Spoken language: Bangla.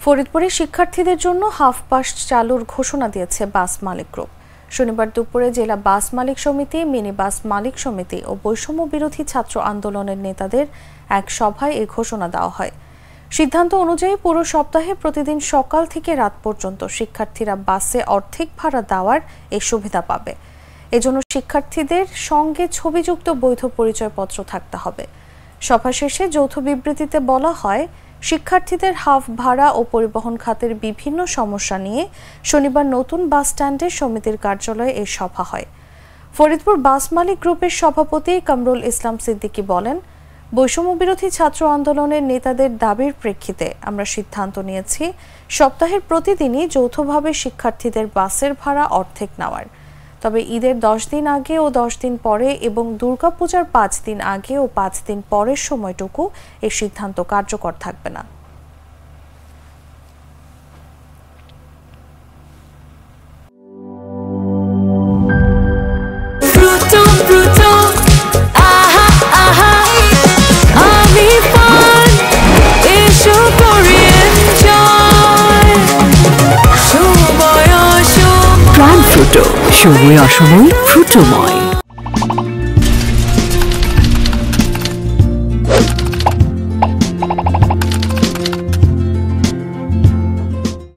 ফরিদপুরে শিক্ষার্থীদের জন্য হাফ পাস চালুর ঘোষণা দিয়েছে বাস মালিক গ্রুপ। শনিবার দুপুরে জেলা বাস মালিক সমিতি, মিনি বাস মালিক সমিতি ও বৈষম্য বিরোধী ছাত্র আন্দোলনের নেতাদের এক সভায় এই ঘোষণা দেওয়া হয়। সিদ্ধান্ত অনুযায়ী পুরো সপ্তাহে প্রতিদিন সকাল থেকে রাত পর্যন্ত শিক্ষার্থীরা বাসে অর্ধেক ভাড়া দেওয়ার এই সুবিধা পাবে। এজন্য শিক্ষার্থীদের সঙ্গে ছবিযুক্ত বৈধ পরিচয়পত্র থাকতে হবে। সভা শেষে যৌথ বিবৃতিতে বলা হয়, শিক্ষার্থীদের হাফ ভাড়া ও পরিবহন খাতের বিভিন্ন সমস্যা নিয়ে শনিবার নতুন বাস স্ট্যান্ডে সমিতির কার্যালয়ে এই সভা হয়। ফরিদপুর বাস মালিক গ্রুপের সভাপতি কামরুল ইসলাম সিদ্দিকী বলেন, বৈষম্য বিরোধী ছাত্র আন্দোলনের নেতাদের দাবির প্রেক্ষিতে আমরা সিদ্ধান্ত নিয়েছি সপ্তাহের প্রতিদিনই যৌথভাবে শিক্ষার্থীদের বাসের ভাড়া অর্ধেক নেওয়ার। তবে ঈদের 10 দিন আগে ও 10 দিন পরে এবং দুর্গাপূজার 5 দিন আগে ও 5 দিন পরের সময়টুকু এই সিদ্ধান্ত কার্যকর থাকবে না। সময় অসময় ফ্রুটোময়।